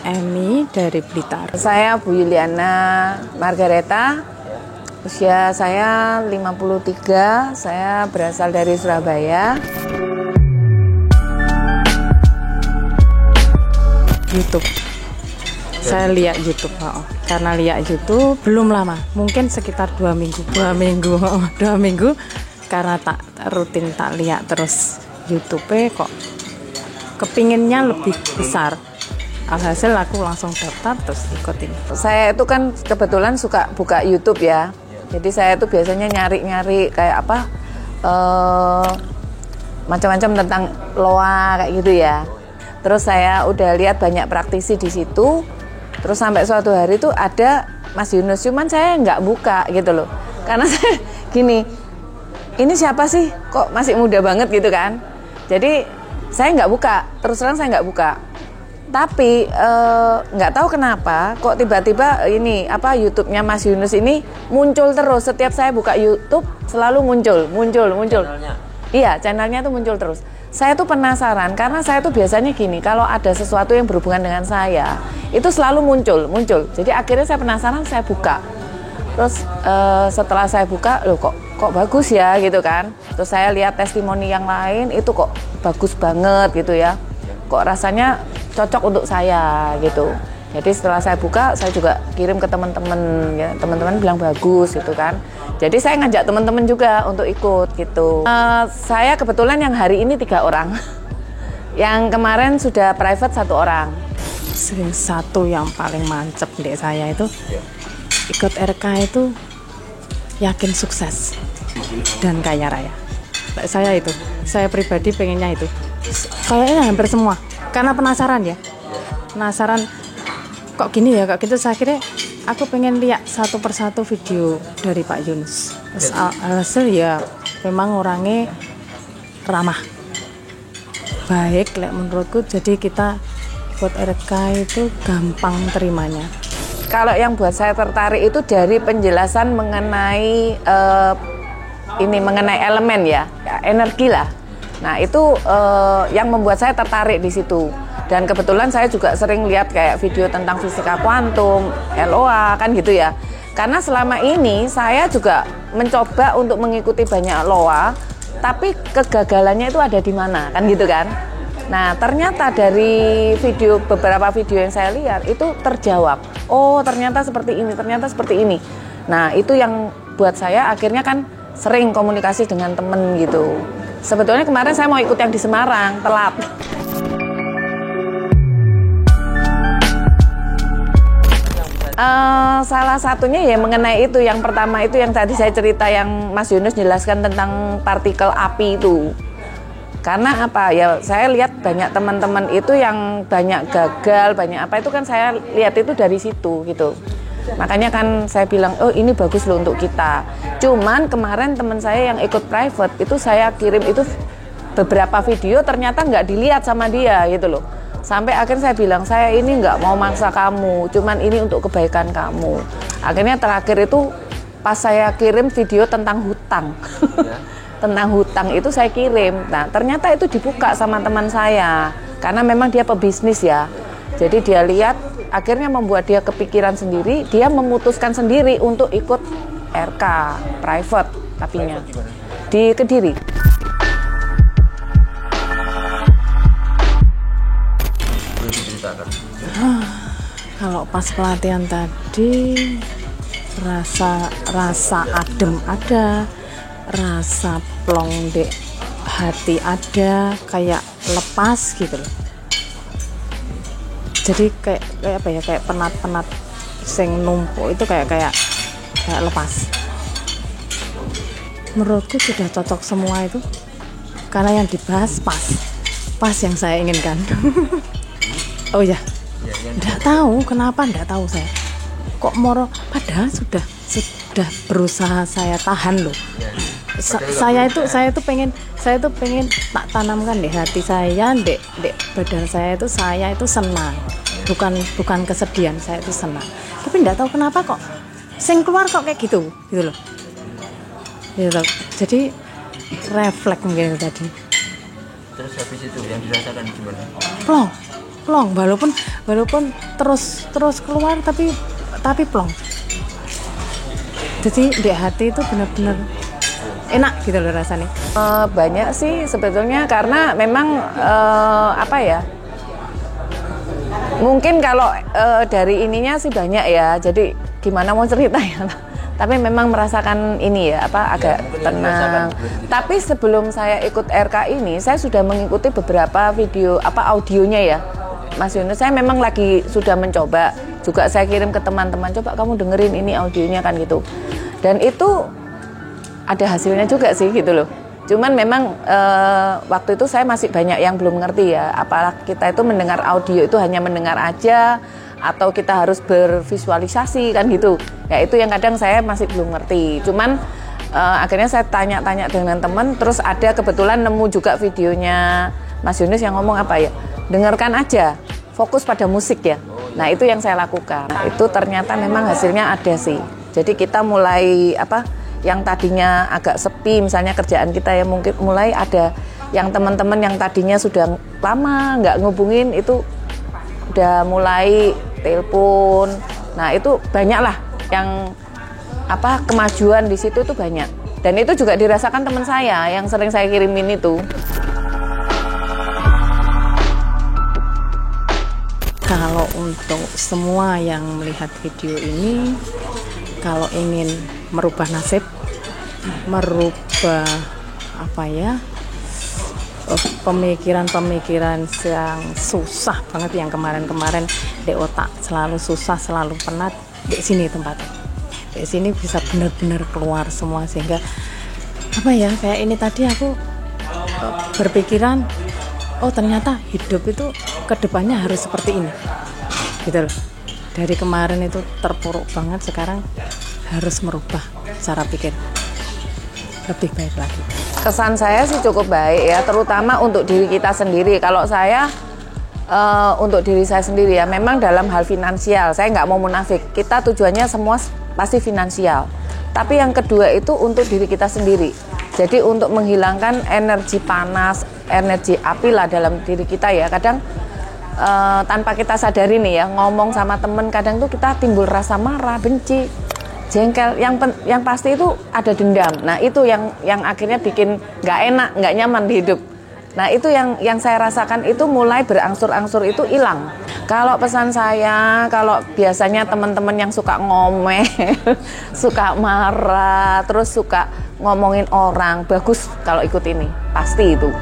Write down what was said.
Emi dari Blitar. Saya Bu Yuliana Margareta, usia saya 53, saya berasal dari Surabaya. YouTube. Saya lihat YouTube, karena lihat YouTube belum lama, mungkin sekitar 2 minggu, 2 minggu, karena tak rutin tak lihat terus YouTube kok kepinginnya lebih besar. Alhasil aku langsung daftar terus ikutin. Saya itu kan kebetulan suka buka YouTube ya. Jadi saya itu biasanya nyari-nyari kayak apa macam-macam tentang loa kayak gitu ya. Terus saya udah lihat banyak praktisi di situ. Terus sampai suatu hari itu ada Mas Yunus, cuman saya nggak buka gitu loh. Karena saya gini, ini siapa sih? Kok masih muda banget gitu kan? Jadi saya nggak buka. Terus terang saya nggak buka. Tapi nggak tahu kenapa kok tiba-tiba ini YouTube-nya Mas Yunus ini muncul terus. Setiap saya buka YouTube selalu muncul. Channelnya. Iya, channelnya tuh muncul terus. Saya tuh penasaran karena saya tuh biasanya gini, kalau ada sesuatu yang berhubungan dengan saya itu selalu muncul. Jadi akhirnya saya penasaran, saya buka. Terus setelah saya buka, loh kok bagus ya gitu kan. Terus saya lihat testimoni yang lain itu kok bagus banget gitu ya. Kok rasanya cocok untuk saya gitu. Jadi setelah saya buka, saya juga kirim ke teman-teman ya. Teman-teman bilang bagus gitu kan. Jadi saya ngajak teman-teman juga untuk ikut gitu. Saya kebetulan yang hari ini 3 orang. Yang kemarin sudah private 1 orang. Satu yang paling mancep di saya itu ikut RK itu yakin sukses dan kaya raya. Saya pribadi pengennya itu. Kayaknya hampir semua. Karena penasaran kok gini ya, kok gitu. Saya kira aku pengen lihat satu persatu video dari Pak Yunus. Alhasil ya memang orangnya ramah, baik menurutku. Jadi kita ikut RK itu gampang terimanya. Kalau yang buat saya tertarik itu dari penjelasan mengenai mengenai elemen ya, energi lah. Nah itu yang membuat saya tertarik di situ. Dan kebetulan saya juga sering lihat kayak video tentang fisika kuantum, LOA kan gitu ya. Karena selama ini saya juga mencoba untuk mengikuti banyak LOA, tapi kegagalannya itu ada di mana kan gitu kan. Nah ternyata dari beberapa video yang saya lihat itu terjawab. Oh ternyata seperti ini. Nah itu yang buat saya akhirnya kan sering komunikasi dengan temen gitu. Sebetulnya kemarin saya mau ikut yang di Semarang, telat. Salah satunya ya mengenai itu. Yang pertama itu yang tadi saya cerita, yang Mas Yunus jelaskan tentang partikel api itu. Karena apa ya, saya lihat banyak teman-teman itu yang banyak gagal, banyak apa itu kan saya lihat itu dari situ gitu. Makanya kan saya bilang, oh ini bagus loh untuk kita. Cuman kemarin teman saya yang ikut private itu saya kirim itu beberapa video ternyata nggak dilihat sama dia gitu loh. Sampai akhirnya saya bilang, saya ini nggak mau maksa kamu, cuman ini untuk kebaikan kamu. Akhirnya terakhir itu pas saya kirim video tentang hutang. Tentang hutang itu saya kirim. Nah ternyata itu dibuka sama teman saya. Karena memang dia pebisnis ya. Jadi dia lihat, akhirnya membuat dia kepikiran sendiri, dia memutuskan sendiri untuk ikut RK private tapinya di Kediri. Kalau pas pelatihan tadi rasa adem ada, rasa plong di hati ada, kayak lepas gitu loh. Jadi kayak penat sing numpuk itu kayak lepas. Menurutku sudah cocok semua itu, karena yang dibahas pas yang saya inginkan. Oh ya, nggak tahu kenapa, nggak tahu saya. Kok moro, padahal sudah berusaha saya tahan loh. Saya itu pengen tak tanamkan di hati saya, di badan saya itu senang, bukan kesedihan. Saya itu senang, tapi nggak tahu kenapa kok sing keluar kok kayak gitu loh. Gitu. Jadi refleks mungkin tadi. Terus habis itu yang dirasakan gimana? plong, walaupun terus keluar tapi plong. Jadi di hati itu benar-benar enak gitu loh rasanya. Banyak sih sebetulnya, karena memang apa ya, mungkin kalau dari ininya sih banyak ya, jadi gimana mau cerita ya. Tapi memang merasakan ini ya, apa, agak tenang. Tapi sebelum saya ikut RK ini, saya sudah mengikuti beberapa video, apa, audionya ya, Mas Yunus. Saya memang lagi sudah mencoba, juga saya kirim ke teman-teman, coba kamu dengerin ini audionya kan gitu. Dan itu ada hasilnya juga sih gitu loh. Cuman memang waktu itu saya masih banyak yang belum ngerti ya, apalagi kita itu mendengar audio itu hanya mendengar aja, atau kita harus bervisualisasi kan gitu. Ya itu yang kadang saya masih belum ngerti. Cuman akhirnya saya tanya-tanya dengan teman, terus ada kebetulan nemu juga videonya Mas Yunus yang ngomong apa ya, dengarkan aja, fokus pada musik ya. Nah itu yang saya lakukan. Nah, itu ternyata memang hasilnya ada sih. Jadi kita mulai apa, yang tadinya agak sepi, misalnya kerjaan kita ya, mungkin mulai ada yang teman-teman yang tadinya sudah lama nggak ngubungin, itu udah mulai telepon. Nah itu banyak lah yang apa, kemajuan di situ tuh banyak. Dan itu juga dirasakan teman saya yang sering saya kirimin itu. Kalau untuk semua yang melihat video ini, kalau ingin merubah nasib, merubah apa ya, pemikiran-pemikiran yang susah banget, yang kemarin-kemarin di otak selalu susah, selalu penat, di sini tempatnya. Di sini bisa benar-benar keluar semua, sehingga apa ya, kayak ini tadi aku berpikiran, oh ternyata hidup itu kedepannya harus seperti ini gitu loh. Dari kemarin itu terpuruk banget, sekarang harus merubah cara pikir lebih baik lagi. Kesan saya sih cukup baik ya, terutama untuk diri kita sendiri. Kalau saya untuk diri saya sendiri ya, memang dalam hal finansial saya nggak mau munafik, kita tujuannya semua pasti finansial. Tapi yang kedua itu untuk diri kita sendiri. Jadi untuk menghilangkan energi panas, energi api lah dalam diri kita ya. Kadang tanpa kita sadari nih ya, ngomong sama temen kadang tuh kita timbul rasa marah, benci, jengkel. Yang pasti itu ada dendam. Nah itu yang akhirnya bikin nggak enak, nggak nyaman di hidup. Nah itu yang saya rasakan, itu mulai berangsur-angsur itu hilang. Kalau pesan saya, kalau biasanya teman-teman yang suka ngomel, suka marah, terus suka ngomongin orang, bagus kalau ikut ini, pasti itu.